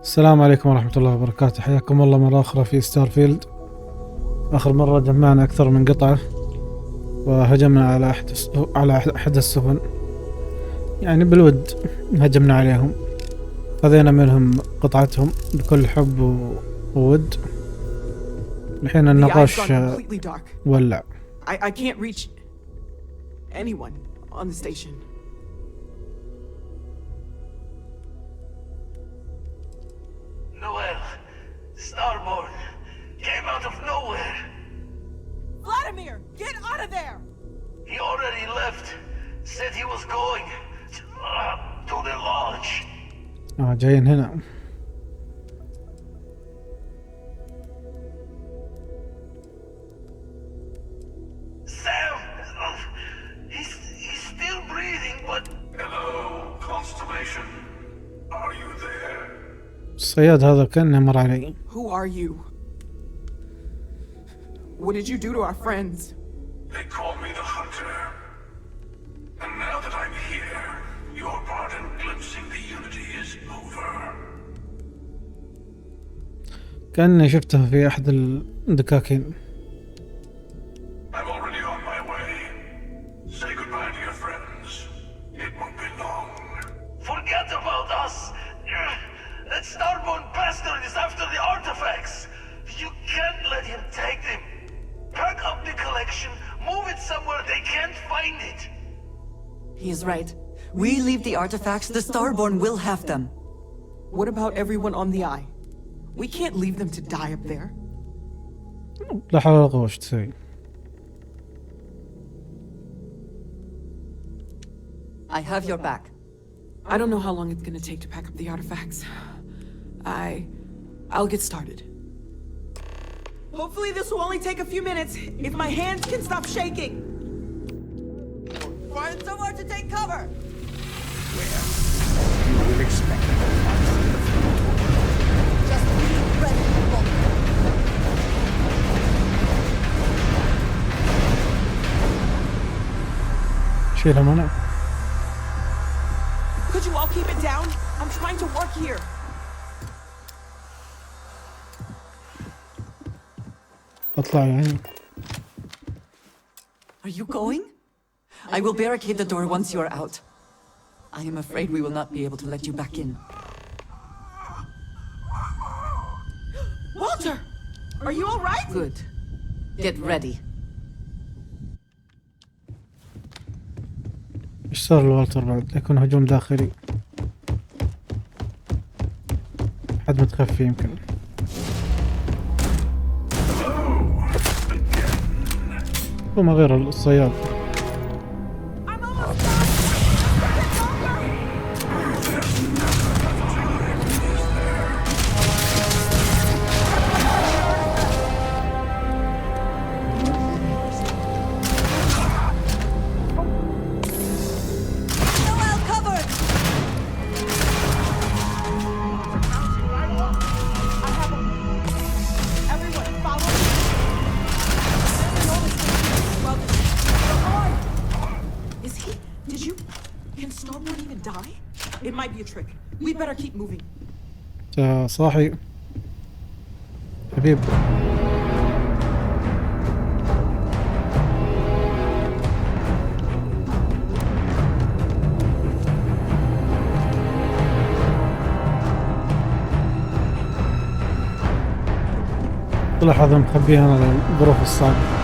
السلام عليكم ورحمة الله وبركاته. حياكم الله مرة أخرى في ستارفيلد. آخر مرة جمعنا أكثر من قطعة وهجمنا على أحد السفن، يعني بالود هجمنا عليهم، خذينا منهم قطعتهم بكل حب وود. الحين النقاش ولع. I can't reach anyone on the station. Noel, Starborn came out of nowhere. Vladimir, get out of there! He already left. Said he was going to the lodge. جايين هنا. Sam, he's still breathing, but... Hello, Constellation. Are you there? الصياد هذا كأنه مر علي. Who are you? What did you do to our friends? They call me the Hunter. And now that I'm here, your part in glimpsing the unity is over. كأني شفته في أحد الدكاكين. I'm already on my way. Say goodbye to your friends. It won't be long. Forget about us! That Starborn bastard is after the artifacts! You can't let him take them! Pack up the collection, move it somewhere they can't find it! He's right. We leave the artifacts, the Starborn will have them. What about everyone on the Eye? We can't leave them to die up there. لا حول ولا قوة. وش تسوي؟ I have your back. I don't know how long it's gonna take to pack up the artifacts. I'll get started. Hopefully this will only take a few minutes, if my hands can stop shaking. Find somewhere to take cover! You will expect it. Just be ready, people. شيلها منع. Could you all keep it down? I'm trying to work here. اطلع يعني. Are you going? I will barricade the door once you are out. I am afraid we will not be able to let you back in. Walter! Are you all right? Good. Get ready. ايش صار لوالتر بعد؟ يكون هجوم داخلي. حد متخفي يمكن. وما غير الصياد. It might be a trick. We'd better keep moving. صاحي حبيب. طلع هذا مخبيها على الظروف الصعبة.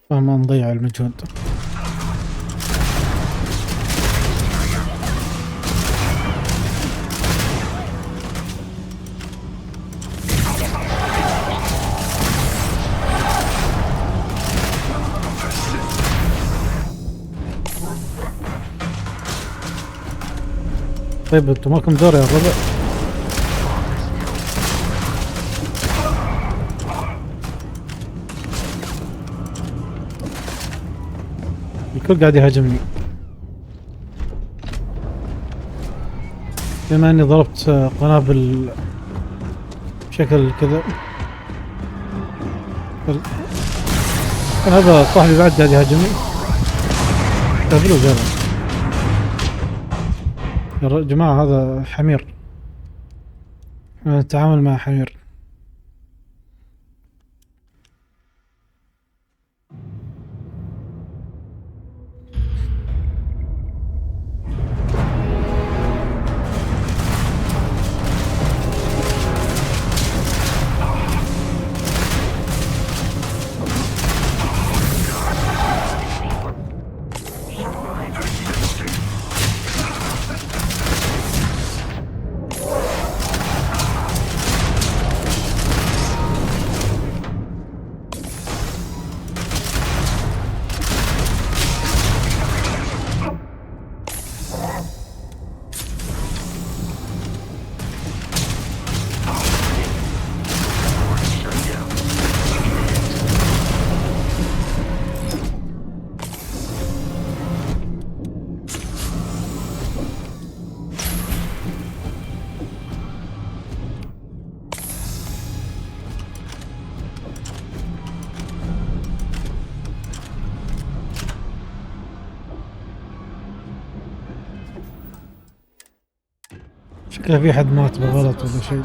فما نضيع المجهود. طيب انتم ماكم دور يا الربع. الكل قاعد يهاجمني بما اني ضربت قنابل بشكل كذا. كان هذا صاحبي بعد قاعد يهاجمني. قابلوا جرى يا جماعة، هذا حمير، نتعامل مع حمير. شكله في حد مات بالغلط ولا شيء.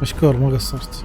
مشكور ما قصرت.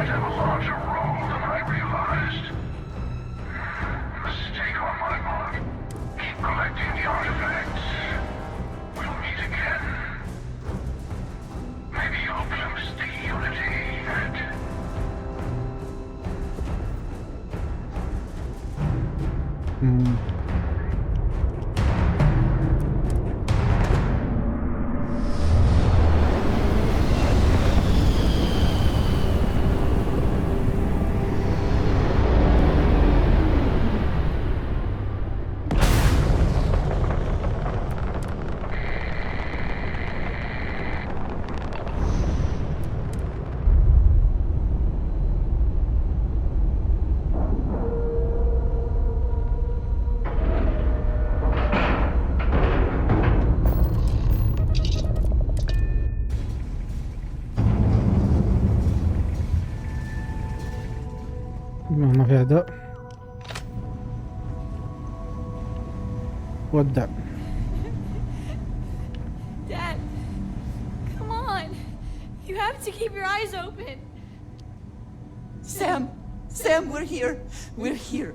might have a larger role than I realized. Mistake on my part. Keep collecting the artifacts. We'll meet again. Maybe you'll glimpse the unity that... ما في أعداء. ودع. Dad, come on. You have to keep your eyes open. Sam! Sam, we're here! We're here!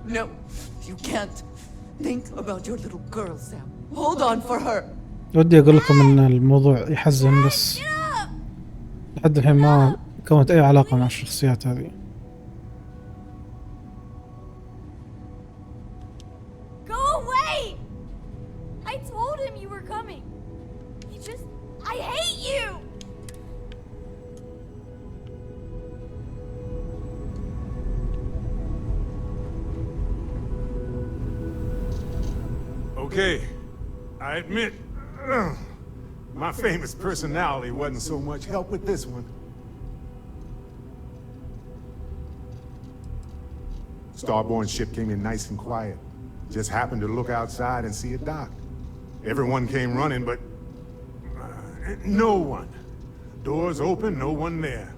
No, you can't. Think about your little girl, Sam. Hold on for her. ودي أقول لكم إن الموضوع يحزن، بس لحد الحين ما كونت أي علاقة مع الشخصيات هذه. Go away! I told him you were coming. He just... I hate you! Okay, I admit, my famous personality wasn't so much help with this one. Starborn's ship came in nice and quiet. Just happened to look outside and see it docked. Everyone came running, but no one. Doors open, no one there.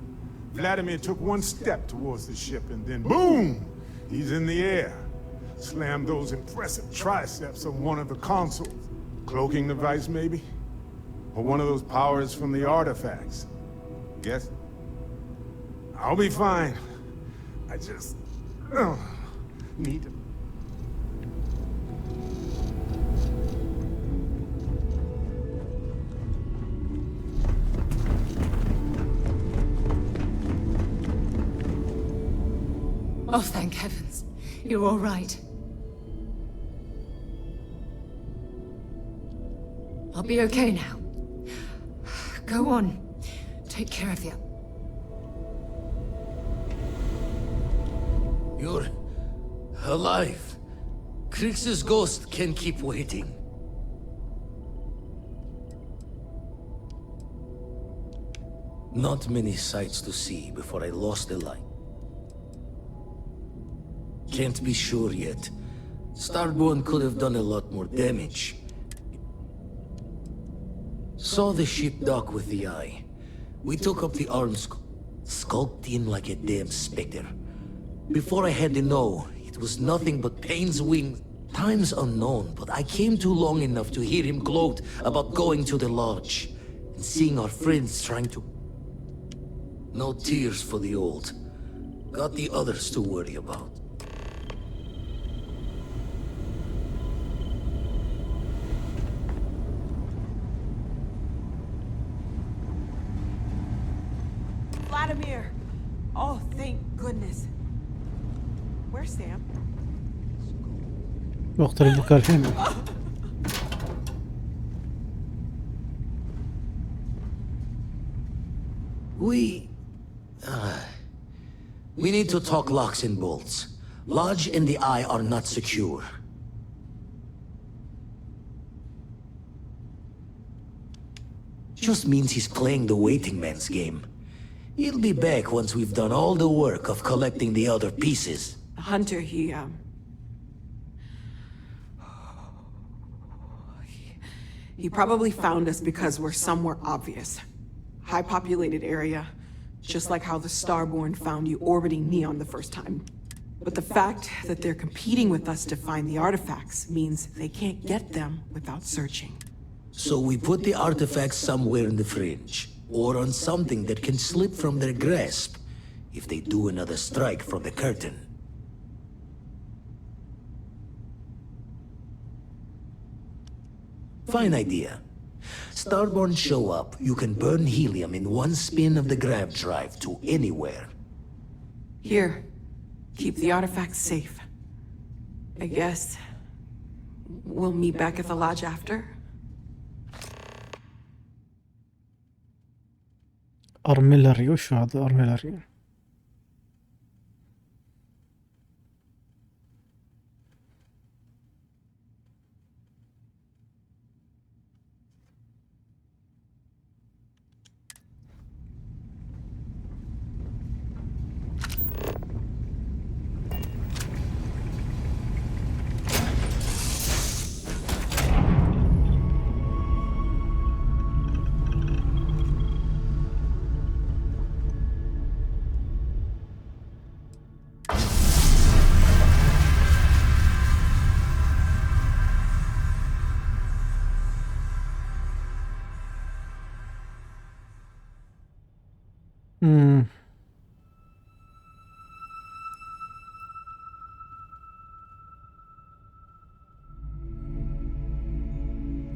Vladimir took one step towards the ship and then boom! He's in the air. Slammed those impressive triceps on one of the consoles. Cloaking device, maybe? Or one of those powers from the artifacts. Guess? I'll be fine. I just... need to... Oh, thank heavens. You're all right. I'll be okay now. Go on. Take care of you. You're alive. Krix's ghost can keep waiting. Not many sights to see before I lost the light. Can't be sure yet. Starborn could have done a lot more damage. Saw the ship dock with the eye. We took up the arms, skulked in like a damn specter. Before I had to know, it was nothing but Pain's wings. Time's unknown, but I came too long enough to hear him gloat about going to the lodge and seeing our friends trying to... No tears for the old. Got the others to worry about. Vladimir! Oh, thank goodness. Where's Sam? وقت البكاء الحين. We need to talk locks and bolts. Lodge and the Eye are not secure. Just means he's playing the waiting man's game. He'll be back once we've done all the work of collecting the other pieces. Hunter, he probably found us because we're somewhere obvious. High-populated area, just like how the Starborn found you orbiting Neon the first time. But the fact that they're competing with us to find the artifacts means they can't get them without searching. So we put the artifacts somewhere in the fringe, or on something that can slip from their grasp if they do another strike from the curtain. Fine idea. Starborn show up, you can burn helium in one spin of the grav drive to anywhere. Here, keep the artifacts safe. I guess we'll meet back at the lodge after. أرميلري، وش هذا أرميلري؟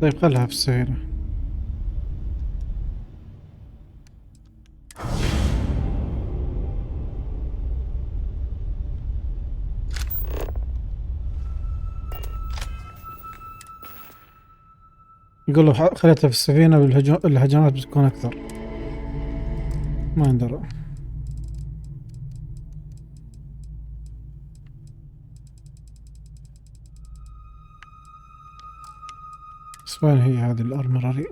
طيب خلها في السفينة. يقول لو خليتها في السفينة الهجمات بتكون أكثر. ما ندري. بس وين هي هذه الأرمراري؟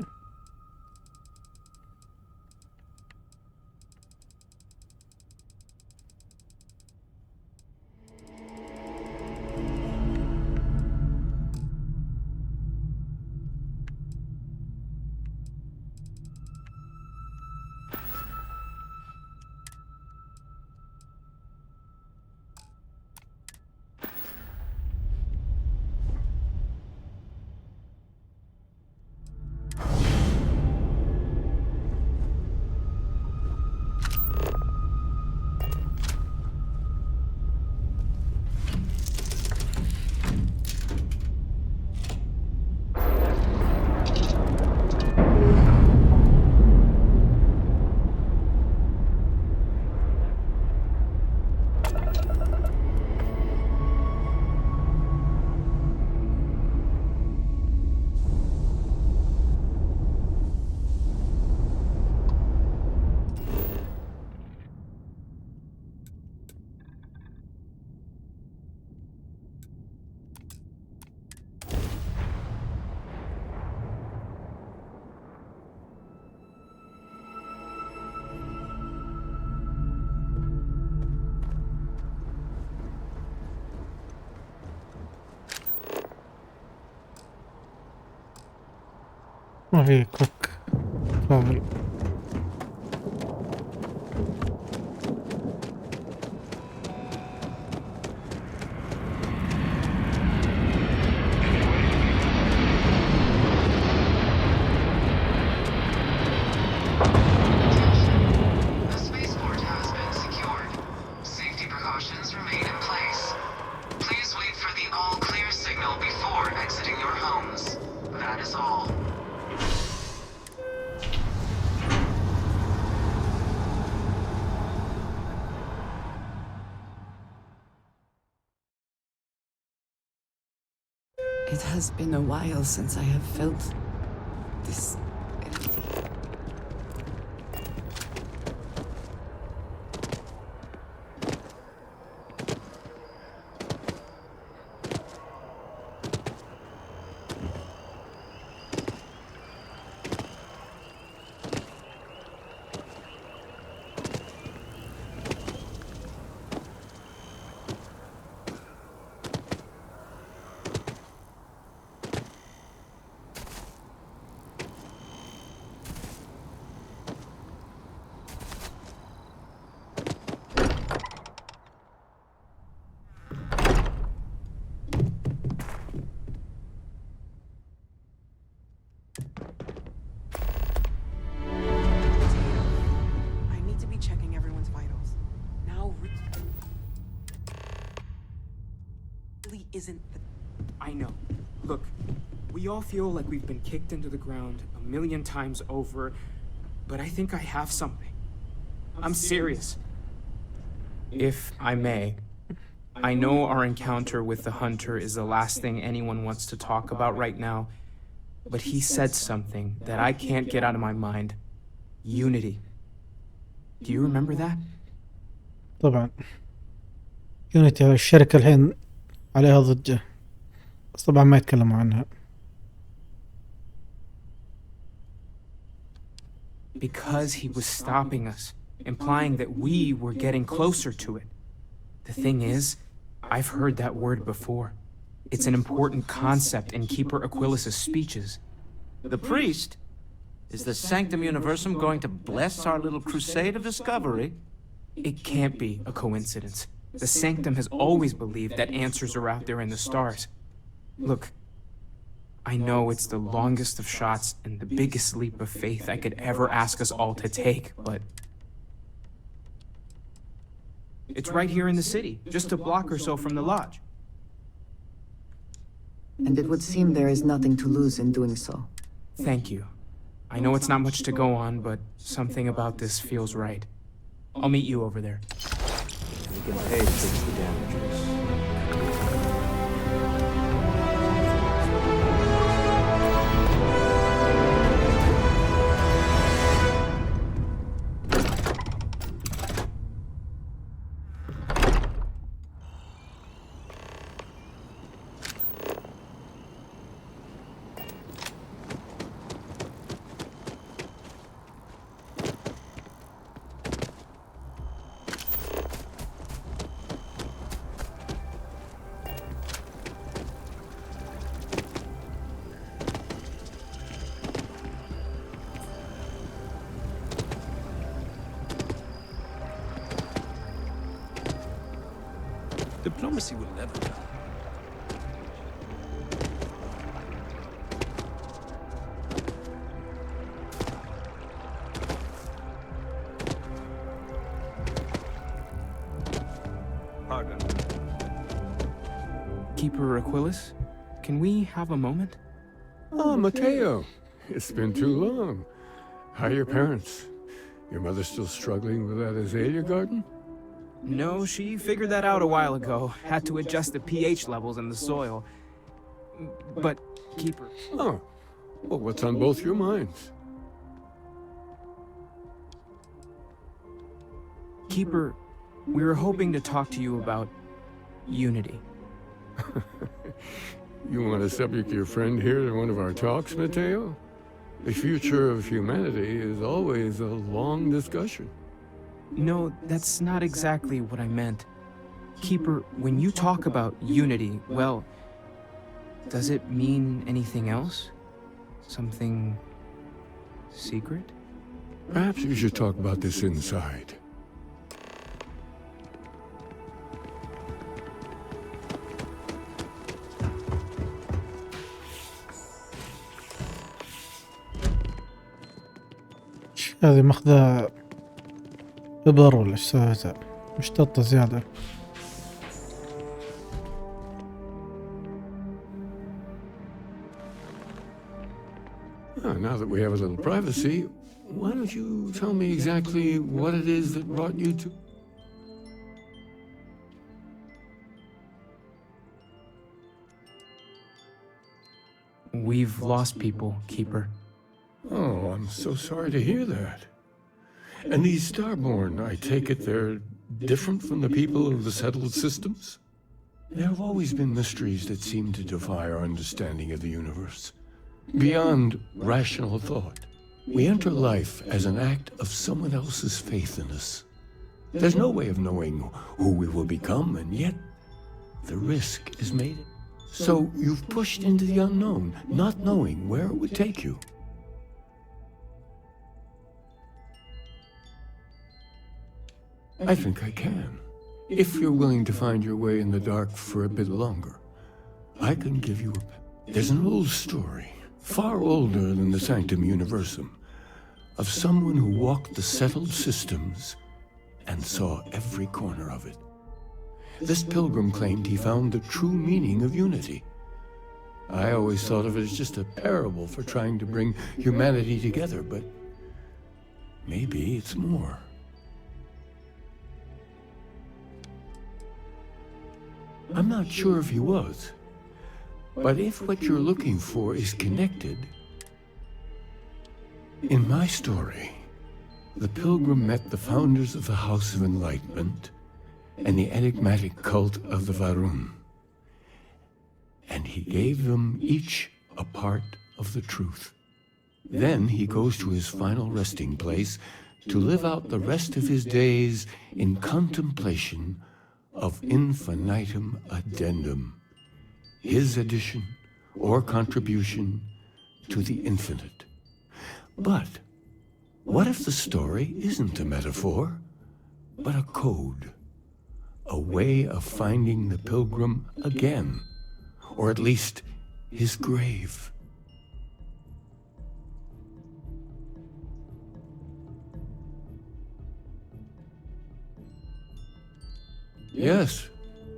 ما في كوك ترافل. It has been a while since I have felt this empty. isn't the... I know. Look, we all feel like we've been kicked into the ground a million times over, but I think I have something. I'm serious. If I may, I know our encounter with the Hunter is the last thing anyone wants to talk about right now, but he said something that I can't get out of my mind. Unity. Do you remember that? طبعا يونيتي الشركة الحين عليها ضجة، بس طبعا ما يتكلموا عنها. Because he was stopping us, implying that we were getting closer to it. The thing is, I've heard that word before. It's an important concept in Keeper Aquilas's speeches. The priest? Is the Sanctum Universum going to bless our little crusade of discovery? It can't be a coincidence. The Sanctum has always believed that answers are out there in the stars. Look, I know it's the longest of shots and the biggest leap of faith I could ever ask us all to take, but... it's right here in the city, just a block or so from the lodge. And it would seem there is nothing to lose in doing so. Thank you. I know it's not much to go on, but something about this feels right. I'll meet you over there. We can pay to fix the damages. Diplomacy will never die. Pardon. Keeper Aquilas, can we have a moment? Oh, Matteo. It's been too long. How are your parents? Your mother still struggling with that azalea garden? No, she figured that out a while ago. Had to adjust the pH levels in the soil. But, Keeper... Oh. Well, what's on both your minds? Keeper, we were hoping to talk to you about unity. You want to subject your friend here to one of our talks, Matteo? The future of humanity is always a long discussion. No, that's not exactly what I meant. Keeper, when you talk about unity, well, does it mean anything else? Something secret? Perhaps you should talk about this inside. هذه ماخذة إبر ولا إيش سويتها؟ مشتطة زيادة. Now that we have a little privacy, why don't you tell me exactly what it is that brought you to... We've lost people, Keeper. Oh, I'm so sorry to hear that. And these Starborn, I take it they're different from the people of the settled systems? There have always been mysteries that seem to defy our understanding of the universe. Beyond rational thought, we enter life as an act of someone else's faith in us. There's no way of knowing who we will become, and yet the risk is made. So you've pushed into the unknown, not knowing where it would take you. I think I can. If you're willing to find your way in the dark for a bit longer, I can give you a... There's an old story, far older than the Sanctum Universum, of someone who walked the settled systems and saw every corner of it. This pilgrim claimed he found the true meaning of unity. I always thought of it as just a parable for trying to bring humanity together, but maybe it's more. I'm not sure if he was, but if what you're looking for is connected, in my story, the pilgrim met the founders of the House of Enlightenment and the enigmatic cult of the Varun, and he gave them each a part of the truth. Then he goes to his final resting place to live out the rest of his days in contemplation of infinitum addendum, his addition or contribution to the infinite. But what if the story isn't a metaphor, but a code? A way of finding the pilgrim again, or at least his grave. Yes,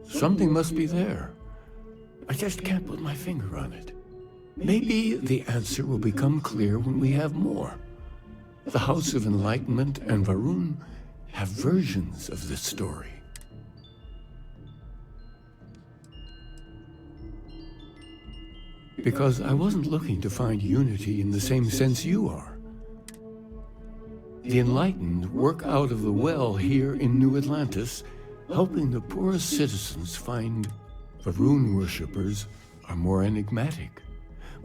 something must be there. I just can't put my finger on it. Maybe the answer will become clear when we have more. The House of Enlightenment and Varun have versions of this story. Because I wasn't looking to find unity in the same sense you are. The enlightened work out of the well here in New Atlantis, helping the poorest citizens find Varun worshippers are more enigmatic.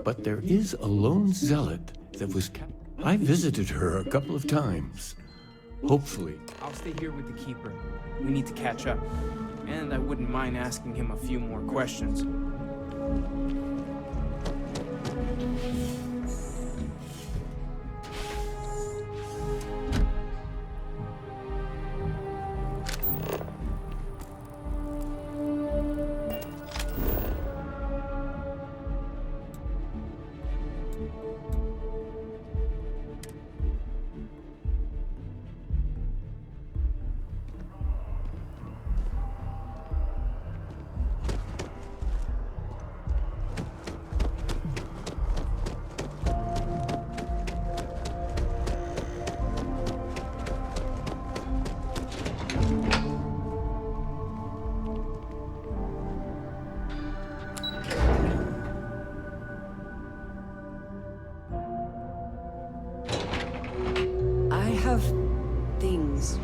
But there is a lone zealot that was I visited her a couple of times. Hopefully. I'll stay here with the Keeper. We need to catch up. And I wouldn't mind asking him a few more questions. Things.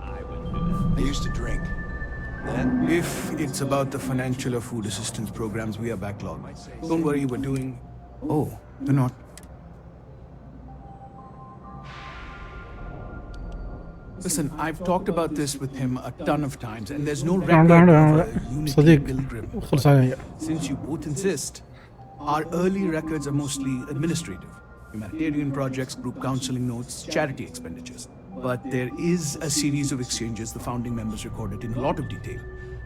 I used to drink. Then, if it's about the financial or food assistance programs, we are backlogged. Don't worry, we're doing... Oh, they're not. Listen, I've talked about this with him a ton of times, and there's no record of a unity pilgrim. Since you both insist, our early records are mostly administrative. Humanitarian projects, group counseling notes, charity expenditures. But there is a series of exchanges the founding members recorded in a lot of detail.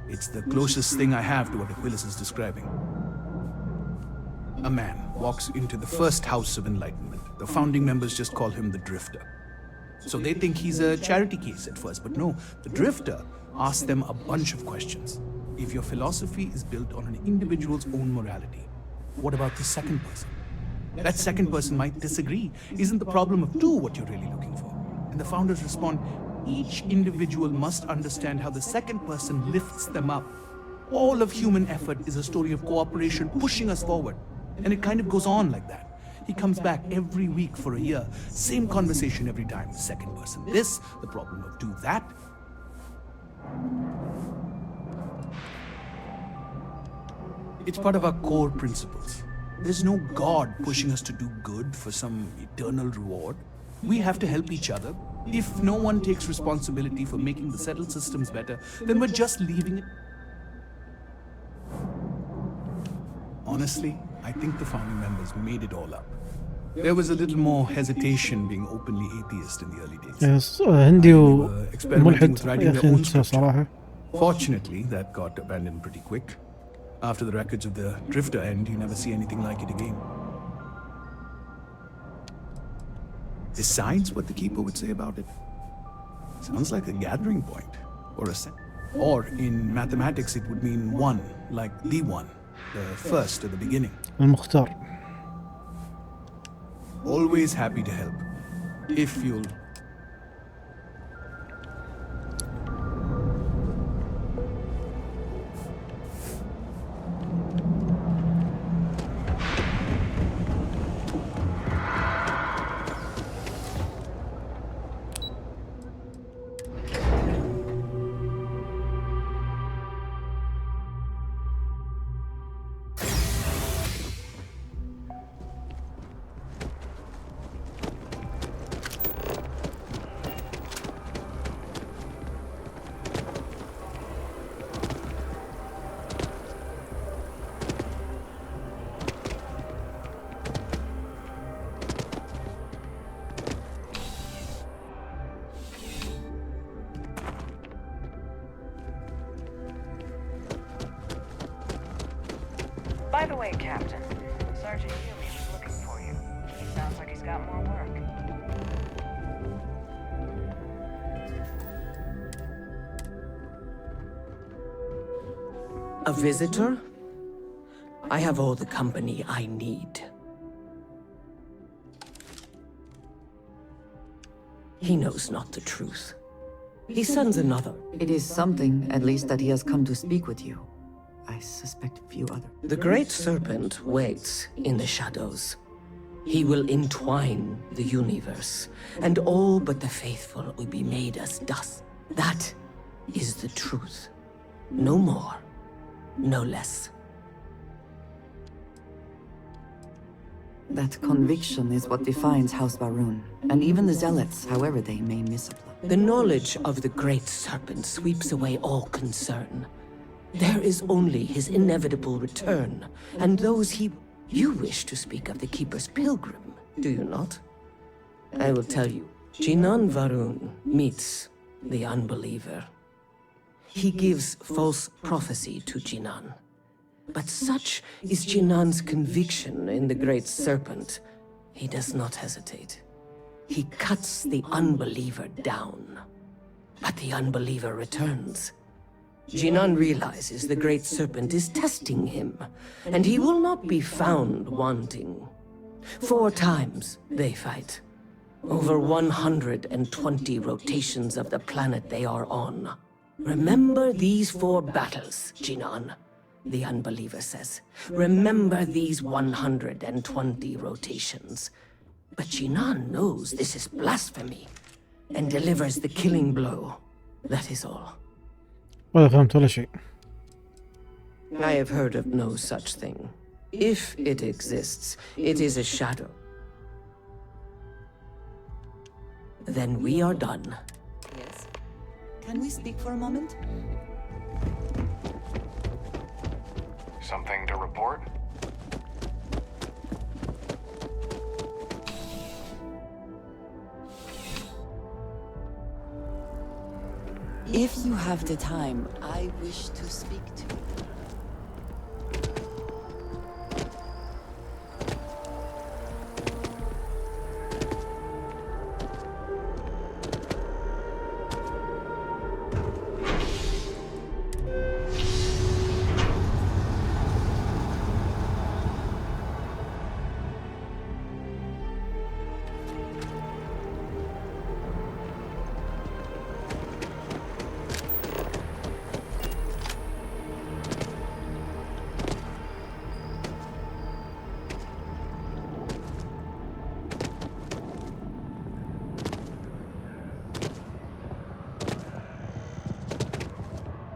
It's the closest thing I have to what Aquilus is describing. A man walks into the first House of Enlightenment. The founding members just call him the Drifter. So they think he's a charity case at first, but no, the Drifter asks them a bunch of questions. If your philosophy is built on an individual's own morality, what about the second person? That second person might disagree. Isn't the problem of two what you're really looking for? And the founders respond, each individual must understand how the second person lifts them up. All of human effort is a story of cooperation pushing us forward. And it kind of goes on like that. He comes back every week for a year. Same conversation every time. Second person this, the problem of do that. It's part of our core principles. There's no God pushing us to do good for some eternal reward. We have to help each other. If no one takes responsibility for making the settled systems better, then we're just leaving it. Honestly, I think the founding members made it all up. There was a little more hesitation being openly atheist in the early days. يس هندي Experimenting وملحد with writing يا their أخي own أنت scripture. صراحة. Fortunately, that got abandoned pretty quick. After the records of the Drifter end, you never see anything like it again. Besides what the Keeper would say about it, sounds like a gathering point, or a set. Or in mathematics, it would mean one, like the one, the first at the beginning. المختار. Always happy to help, if you'll. By the way, Captain, Sergeant Yumi was looking for you. Sounds like he's got more work. A visitor? I have all the company I need. He knows not the truth. He sends another. It is something, at least, that he has come to speak with you. I suspect a few other. The Great Serpent waits in the shadows. He will entwine the universe, and all but the faithful will be made as dust. That is the truth. No more, no less. That conviction is what defines House Varun, and even the Zealots, however they may misapply. The knowledge of the Great Serpent sweeps away all concern. There is only his inevitable return, and those he... You wish to speak of the Keeper's pilgrim, do you not? I will tell you. Jinan Varun meets the unbeliever. He gives false prophecy to Jinan. But such is Jinan's conviction in the Great Serpent, he does not hesitate. He cuts the unbeliever down. But the unbeliever returns. Jinan realizes the Great Serpent is testing him, and he will not be found wanting. 4 times they fight. Over 120 rotations of the planet they are on. Remember these 4 battles, Jinan, the unbeliever says. Remember these 120 rotations. But Jinan knows this is blasphemy, and delivers the killing blow. That is all. ولا فهمت ولا شيء. I have heard of no such thing. If it exists, it is a shadow. Then we are done. Yes. Can we speak for a moment? Something to report? If you have the time, I wish to speak to you.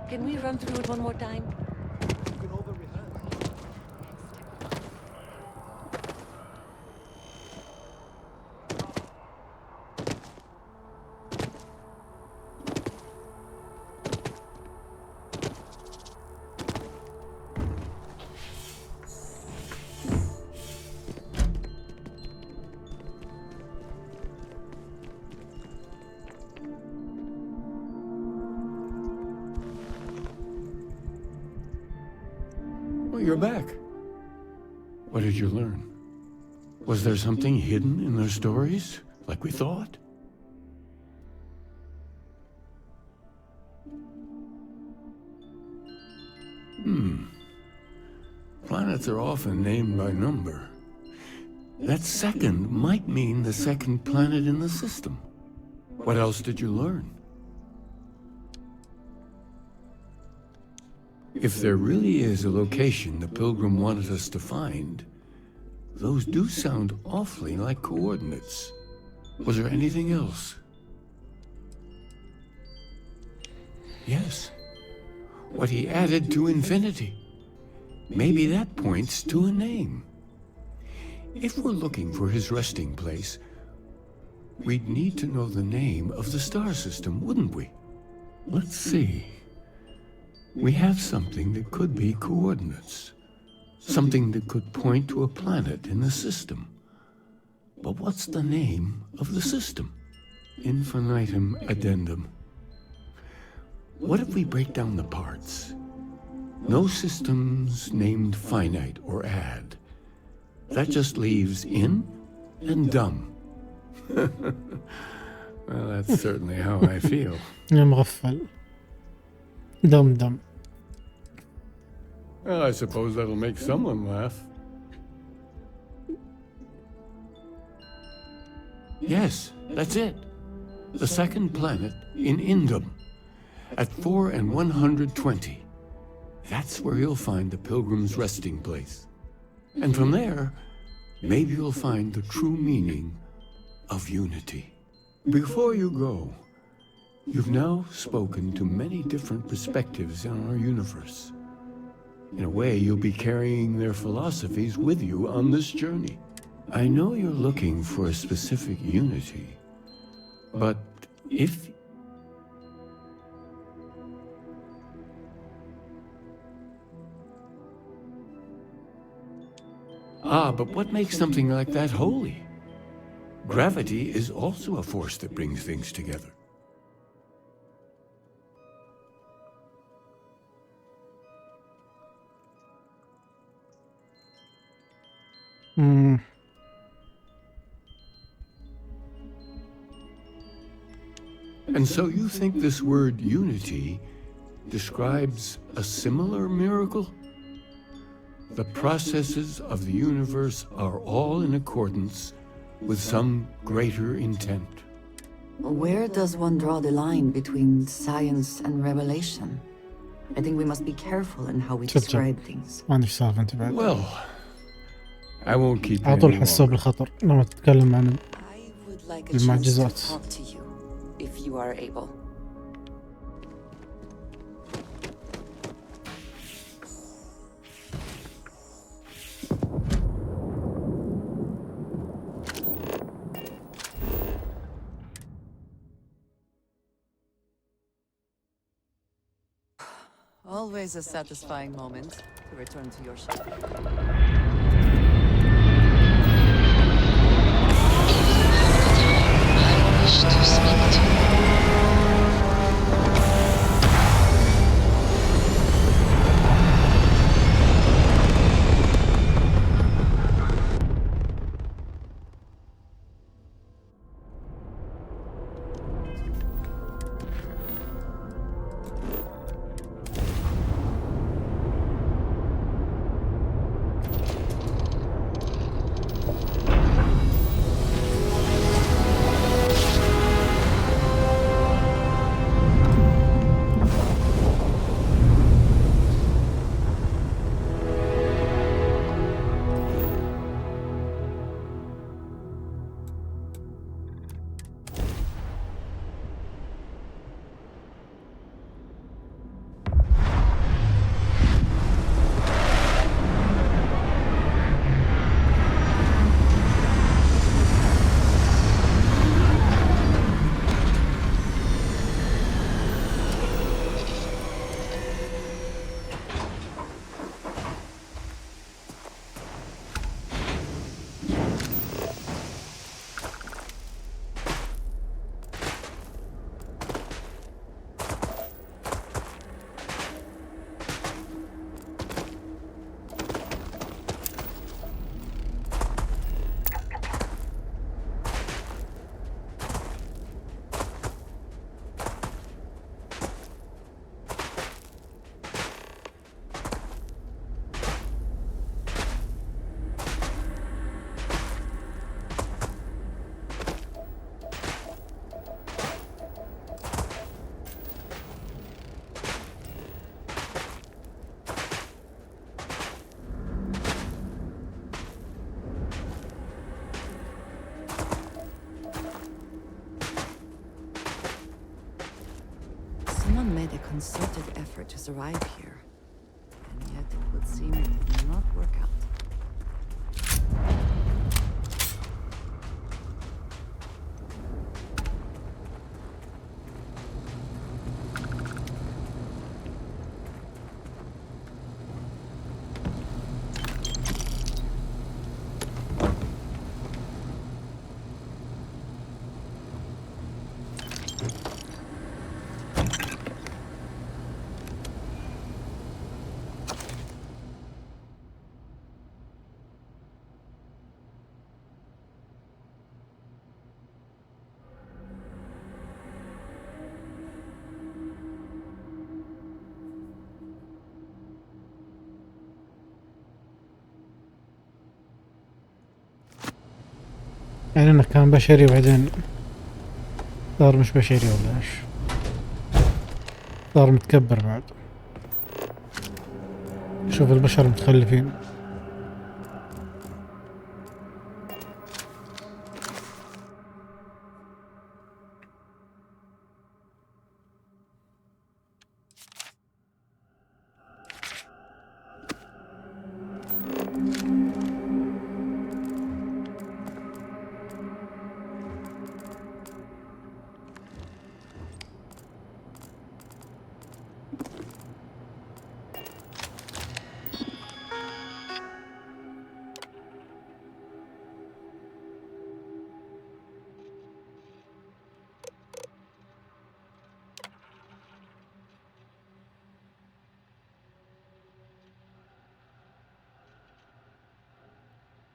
Can we run through it one more time? Well, you're back. What did you learn? Was there something hidden in their stories, like we thought? Planets are often named by number. That second might mean the second planet in the system. What else did you learn? If there really is a location the Pilgrim wanted us to find, those do sound awfully like coordinates. Was there anything else? Yes. What he added to infinity. Maybe that points to a name. If we're looking for his resting place, we'd need to know the name of the star system, wouldn't we? Let's see. We have something that could be coordinates. Something that could point to a planet in the system. But what's the name of the system? Infinitum addendum. What if we break down the parts? No systems named finite or add. That just leaves in and dumb. Well, that's certainly how I feel. يا مغفل. دم. Well, I suppose that'll make someone laugh. Yes, that's it. The second planet in Indum. At 4 and 120. That's where you'll find the Pilgrim's resting place. And from there, maybe you'll find the true meaning of unity. Before you go, you've now spoken to many different perspectives on our universe. In a way, you'll be carrying their philosophies with you on this journey. I know you're looking for a specific unity, but if... but what makes something like that holy? Gravity is also a force that brings things together. And so you think this word unity describes a similar miracle? The processes of the universe are all in accordance with some greater intent. Where does one draw the line between science and revelation? I think we must be careful in how we describe things. ما عندي سالفة أنت بعد. Well, I won't keep you على طول any حسوا longer. بالخطر لما تتكلم عن I would like a chance to المعجزات. talk to you, if you are able. Always a satisfying moment to return to your ship. I wish to speak to you. concerted effort to survive here. And yet it would seem it did not work out. يعني انه كان بشري وبعدين صار مش بشري ولا ايش؟ صار متكبر بعد. شوف البشر متخلفين.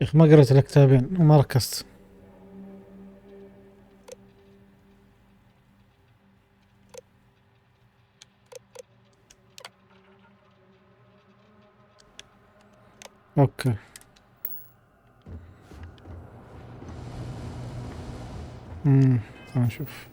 يا اخي ما قرأت الكتابين وما ركزت. اوكي نشوف.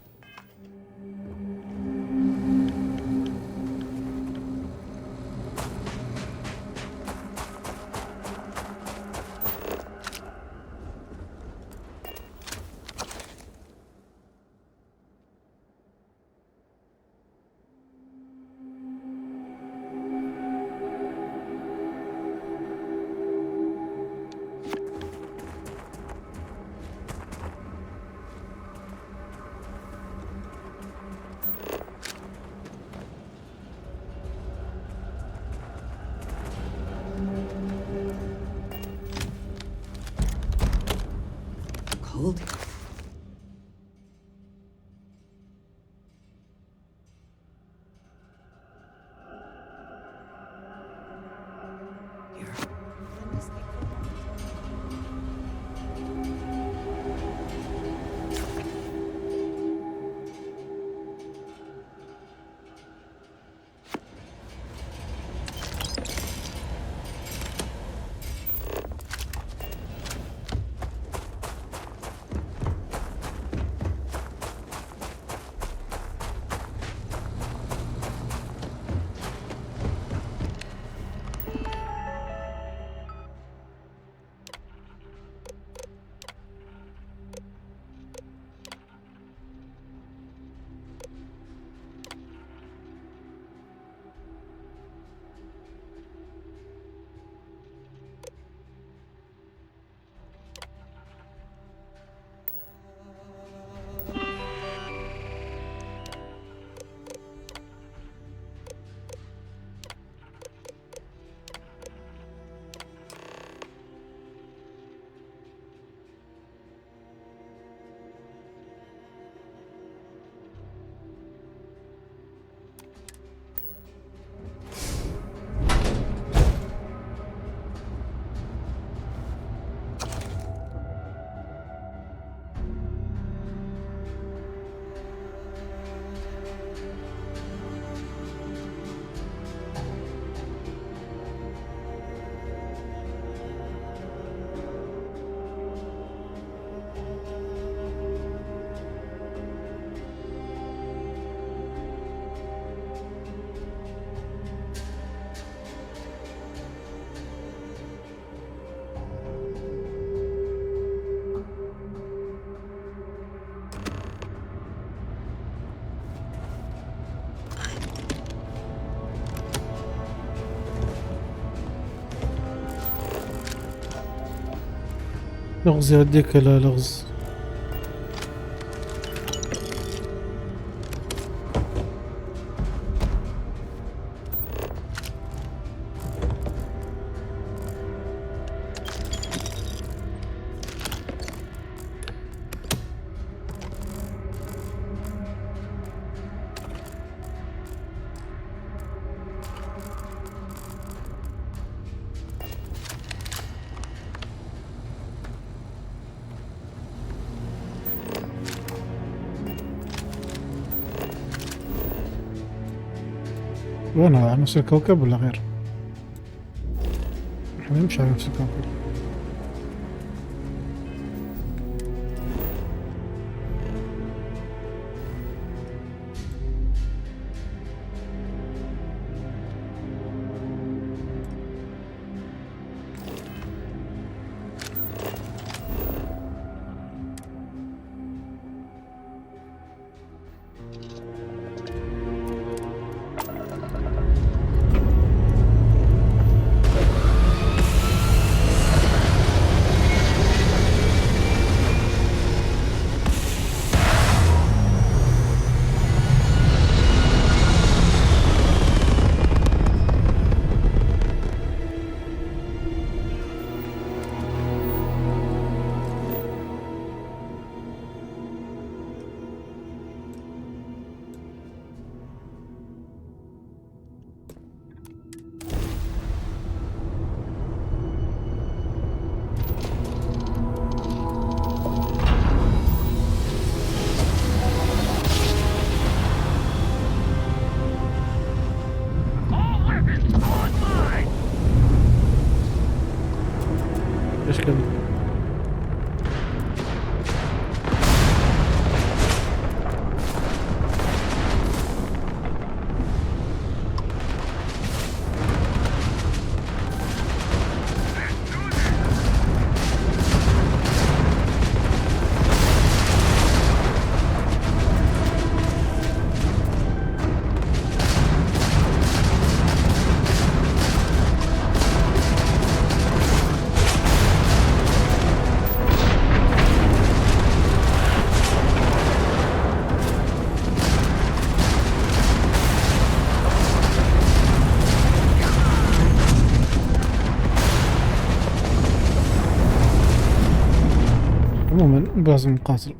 Cold. لغز يوديك إلى لغز. وين هذا؟ على نفس الكوكب ولا غير؟ احنا نمشي على نفس الكوكب. ايش كذا؟ عموما لازم نقاتل.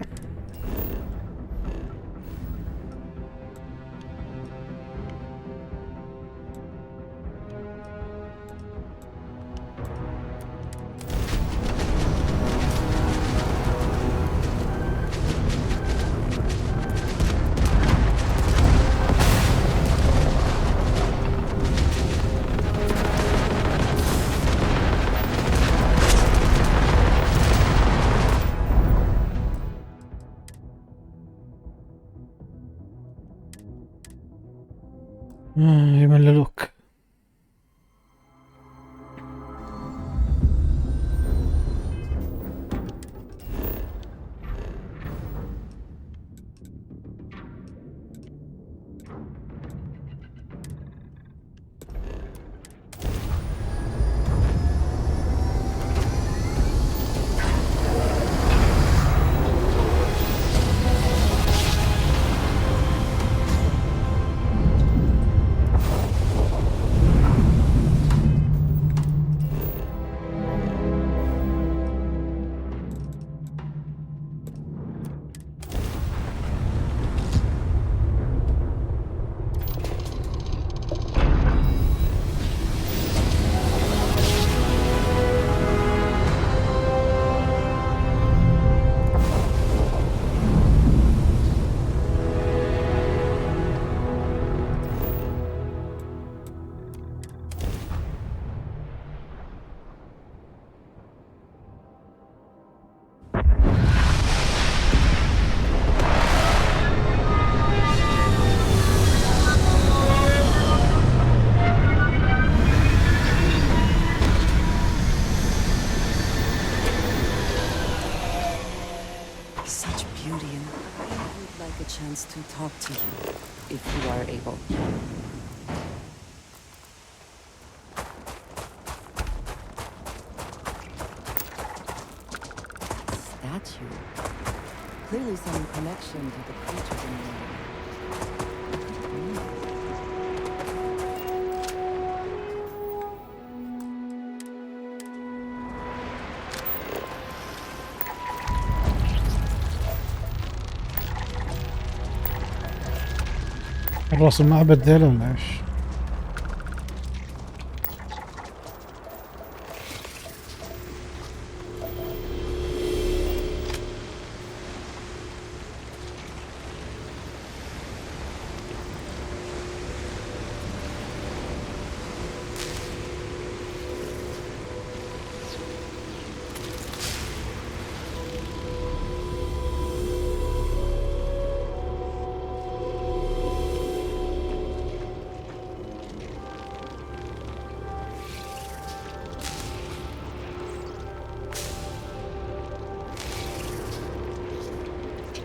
يمللوك. To talk to you, if you are able. you. Clearly some connection to the creatures in there. الراس المعبد ذيلا ولا ايش؟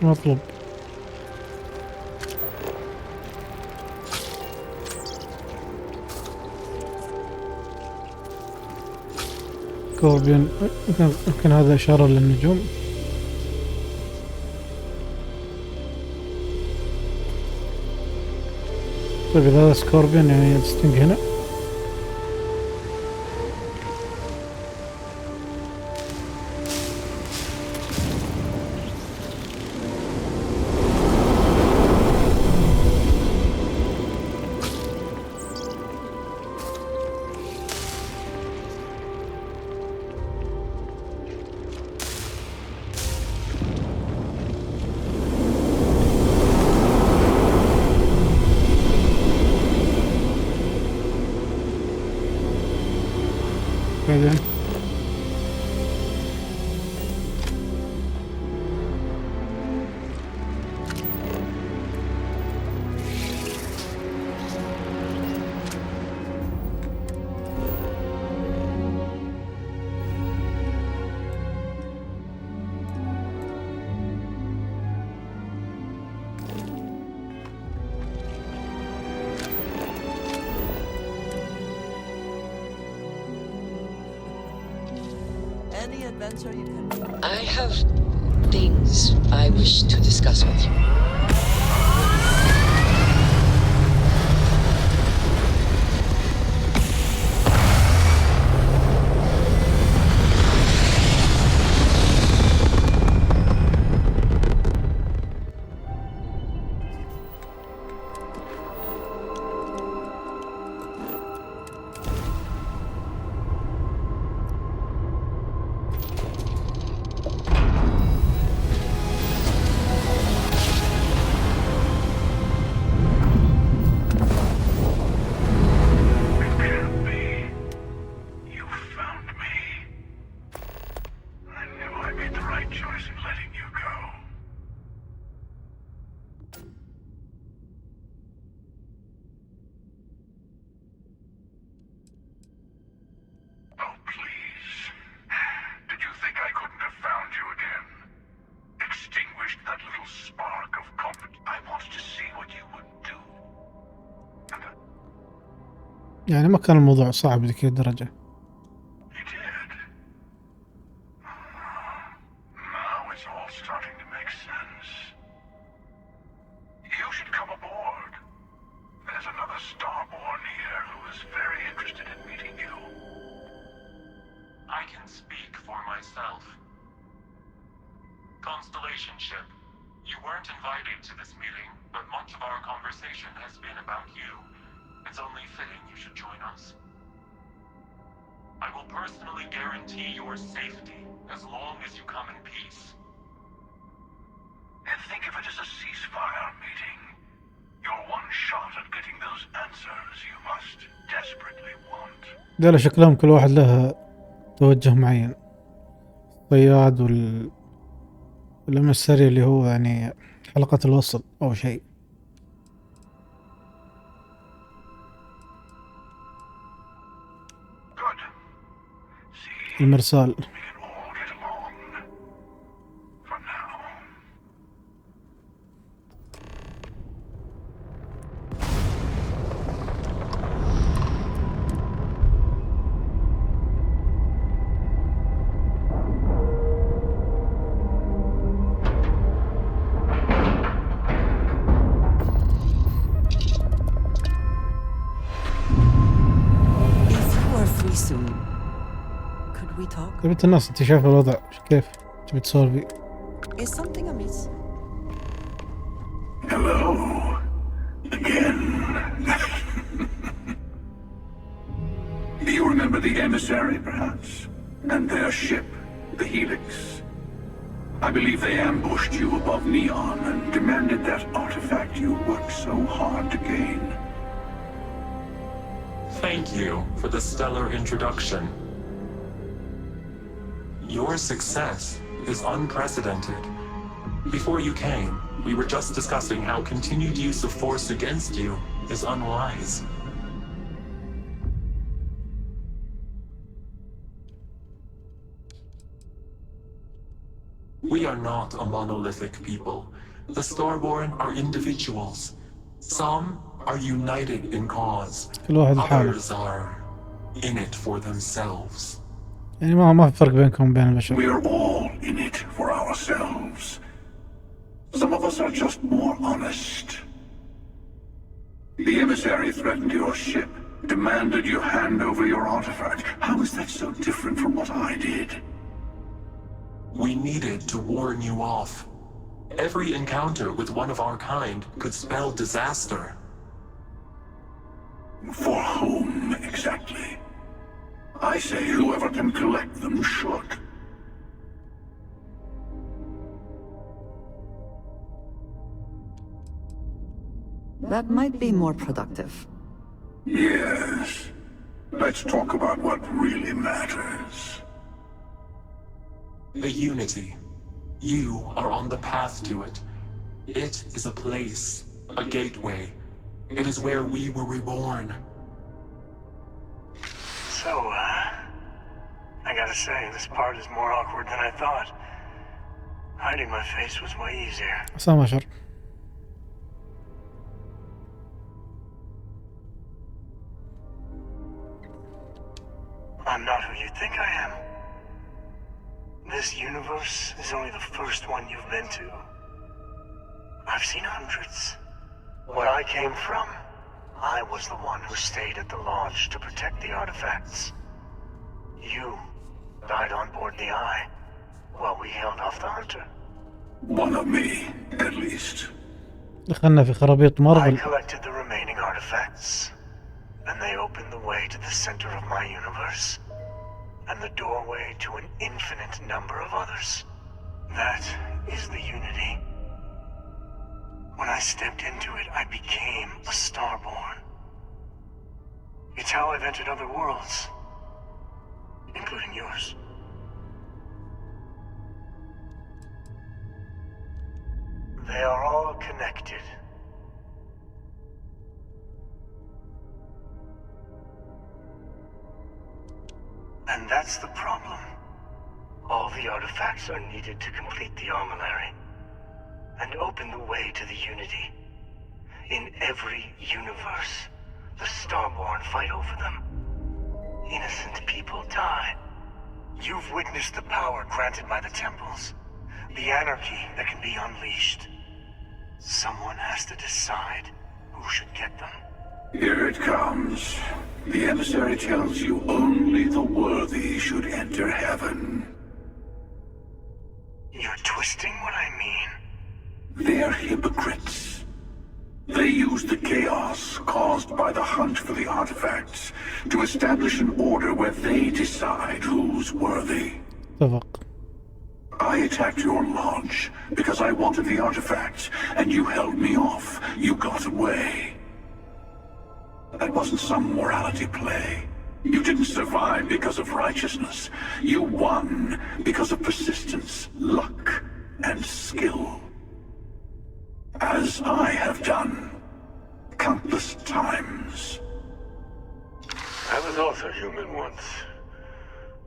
مطلوب سكوربين. يمكن هذا إشارة للنجوم. طيب إذا هذا سكوربين يعني ستينج هنا. بعدين I have things I wish to discuss with you. يعني ما كان الموضوع صعب لكي الدرجة. دول شكلهم كل واحد له توجه معين. الصياد والمسري اللي هو يعني حلقة الوصل أو شيء. المرسال. Very soon. Could we talk? يا بنت الناس انت شايف الوضع كيف تبي تسولفي؟ Is something amiss? Hello. Again. Do you remember the emissary, perhaps? And their ship, the Helix? I believe they ambushed you above Neon and demanded that artifact you worked so hard to gain. Thank you for the stellar introduction. Your success is unprecedented. Before you came, we were just discussing how continued use of force against you is unwise. We are not a monolithic people. The Starborn are individuals. Some are united in cause. Others are in it for themselves. يعني ما في فرق بينكم وبين البشر. We are all in it for ourselves. Some of us are just more honest. The emissary threatened your ship, demanded you hand over your artifact. How is that so different from what I did? We needed to warn you off. Every encounter with one of our kind could spell disaster. For whom, exactly? I say whoever can collect them should. That might be more productive. Yes. Let's talk about what really matters. The Unity. You are on the path to it. It is a place, a gateway. It is where we were reborn. So, I gotta say, this part is more awkward than I thought. Hiding my face was way easier. سامع شر. I'm not who you think I am. This universe is only the first one you've been to. I've seen hundreds. Where I came from, I was the one who stayed at the launch to protect the artifacts. You died on board the Eye, while we held off the Hunter. One of me, at least. دخلنا في خرابيط I مارفل. collected the remaining artifacts, and they opened the way to the center of my universe, and the doorway to an infinite number of others. That is the Unity. When I stepped into it, I became a Starborn. It's how I've entered other worlds, including yours. They are all connected. And that's the problem. All the artifacts are needed to complete the armillary and open the way to the Unity. In every universe, the Starborn fight over them. Innocent people die. You've witnessed the power granted by the temples, the anarchy that can be unleashed. Someone has to decide who should get them. Here it comes. The emissary tells you only the worthy should enter heaven. You're twisting what I mean. They're hypocrites. They use the chaos caused by the hunt for the artifacts to establish an order where they decide who's worthy. I attacked your launch because I wanted the artifacts, and you held me off. You got away. That wasn't some morality play. You didn't survive because of righteousness. You won because of persistence, luck, and skill. As I have done countless times. I was also human once.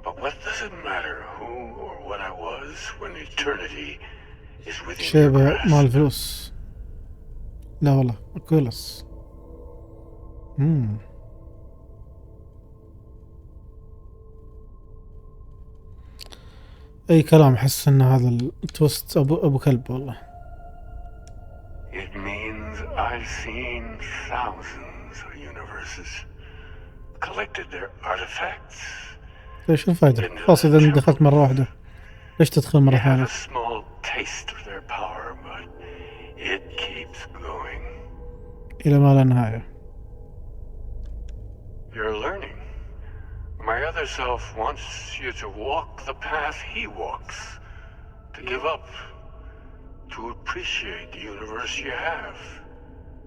But what does it matter who or what I was when eternity is within your شيبة grasp? مال فلوس. لا والله كولس. اي كلام، احس ان هذا التوست ابو كلب والله. It means I've seen thousands of universes. collected their artifacts. ليش الفائدة؟ خلاص إذا دخلت مرة واحدة ليش تدخل مرة ثانية؟ A small taste of their power, but it keeps going. إلى ما لا نهاية. You're learning. My other self wants you to walk the path he walks, to give up, to appreciate the universe you have.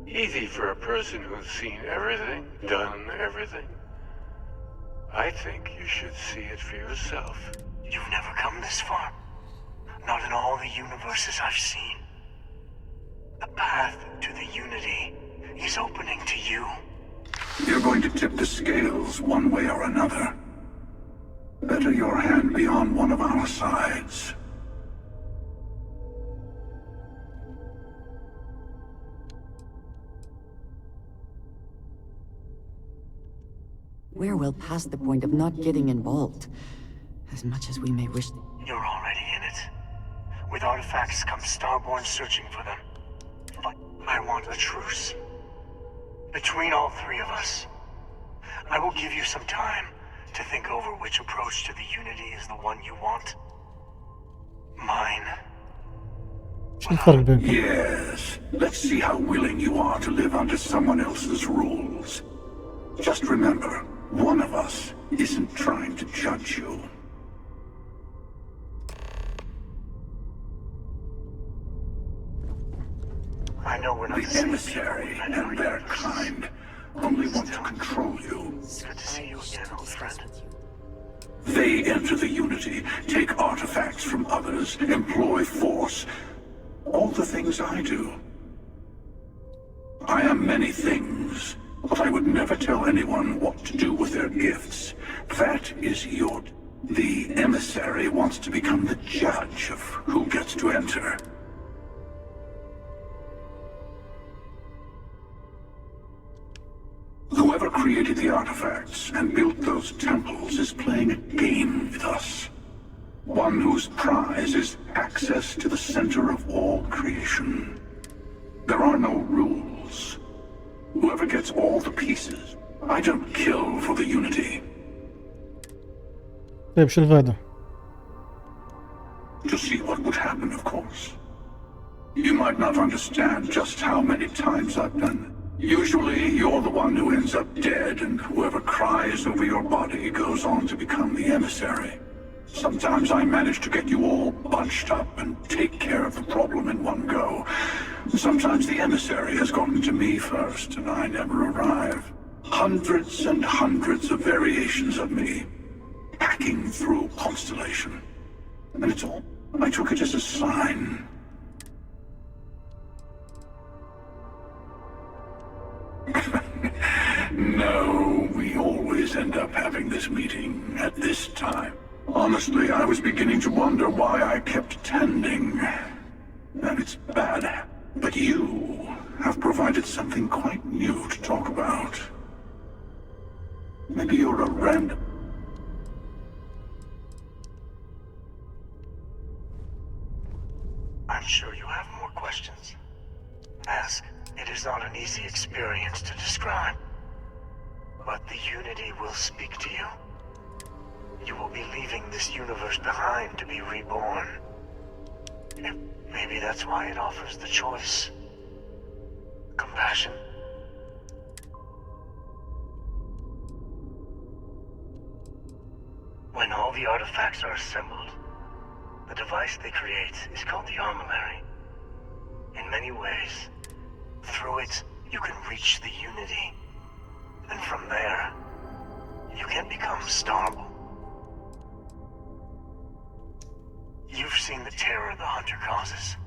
Easy for a person who's seen everything, done everything. I think you should see it for yourself. You've never come this far. Not in all the universes I've seen. The path to the unity is opening to you. You're going to tip the scales one way or another. Better your hand be on one of our sides. We're well past the point of not getting involved, as much as we may wish. You're already in it. With artifacts comes Starborn searching for them. But I want a truce. Between all three of us. I will give you some time to think over which approach to the unity is the one you want. Mine. Yes. Let's see how willing you are to live under someone else's rules. Just remember, one of us isn't trying to judge you. I know we're not the emissary and their kind only want to control you. It's good to see you again, old friend. They enter the unity, take artifacts from others, employ force. All the things I do. I am many things, but I would never tell anyone what to do with their gifts. That is your... The emissary wants to become the judge of who gets to enter. Whoever created the artifacts and built those temples is playing a game with us. One whose prize is access to the center of all creation. There are no rules. Whoever gets all the pieces, I don't kill for the unity. طيب شو الفائدة؟ To see what would happen, of course. You might not understand just how many times I've done it. Usually, you're the one who ends up dead, and whoever cries over your body goes on to become the emissary. Sometimes I manage to get you all bunched up and take care of the problem in one go. Sometimes the emissary has gotten to me first, and I never arrive. Hundreds and hundreds of variations of me, hacking through Constellation. And it's all... I took it as a sign. No, we always end up having this meeting at this time. Honestly, I was beginning to wonder why I kept attending. And it's bad. But you have provided something quite new to talk about. Maybe you're a random... I'm sure you have more questions. Ask. It is not an easy experience to describe. But the unity will speak to you. You will be leaving this universe behind to be reborn. Maybe that's why it offers the choice. Compassion. When all the artifacts are assembled, the device they create is called the armillary. In many ways, through it, you can reach the unity. And from there, you can become Starborn. You've seen the terror the Hunter causes.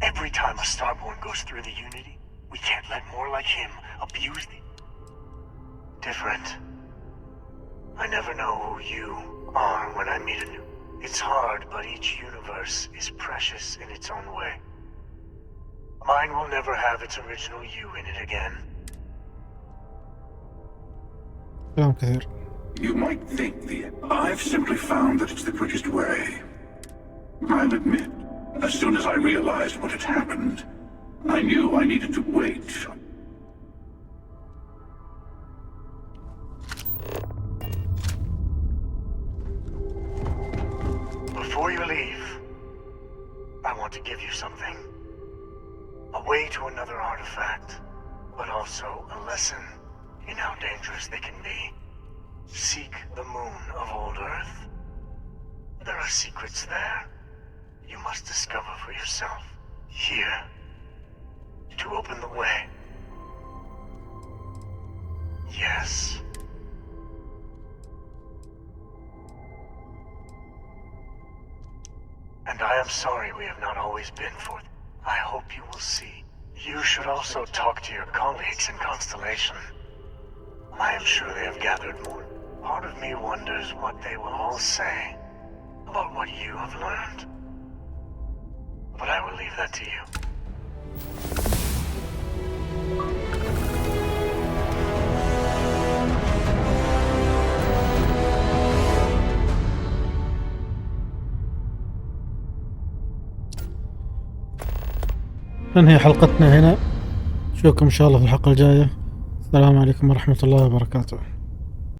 Every time a Starborn goes through the unity, we can't let more like him abuse the... Different. I never know who you are when I meet a new... It's hard, but each universe is precious in its own way. Mine will never have its original you in it again. كلام كثير. You might think I've simply found that it's the quickest way. I'll admit, as soon as I realized what had happened, I knew I needed to wait. want to give you something. A way to another artifact, but also a lesson in how dangerous they can be. Seek the moon of old Earth. There are secrets there you must discover for yourself. Here, to open the way. Yes. And I am sorry we have not always been for them. I hope you will see. You should also talk to your colleagues in Constellation. I am sure they have gathered more. Part of me wonders what they will all say about what you have learned. But I will leave that to you. ننهي حلقتنا هنا. نشوفكم إن شاء الله في الحلقة الجاية. السلام عليكم ورحمة الله وبركاته.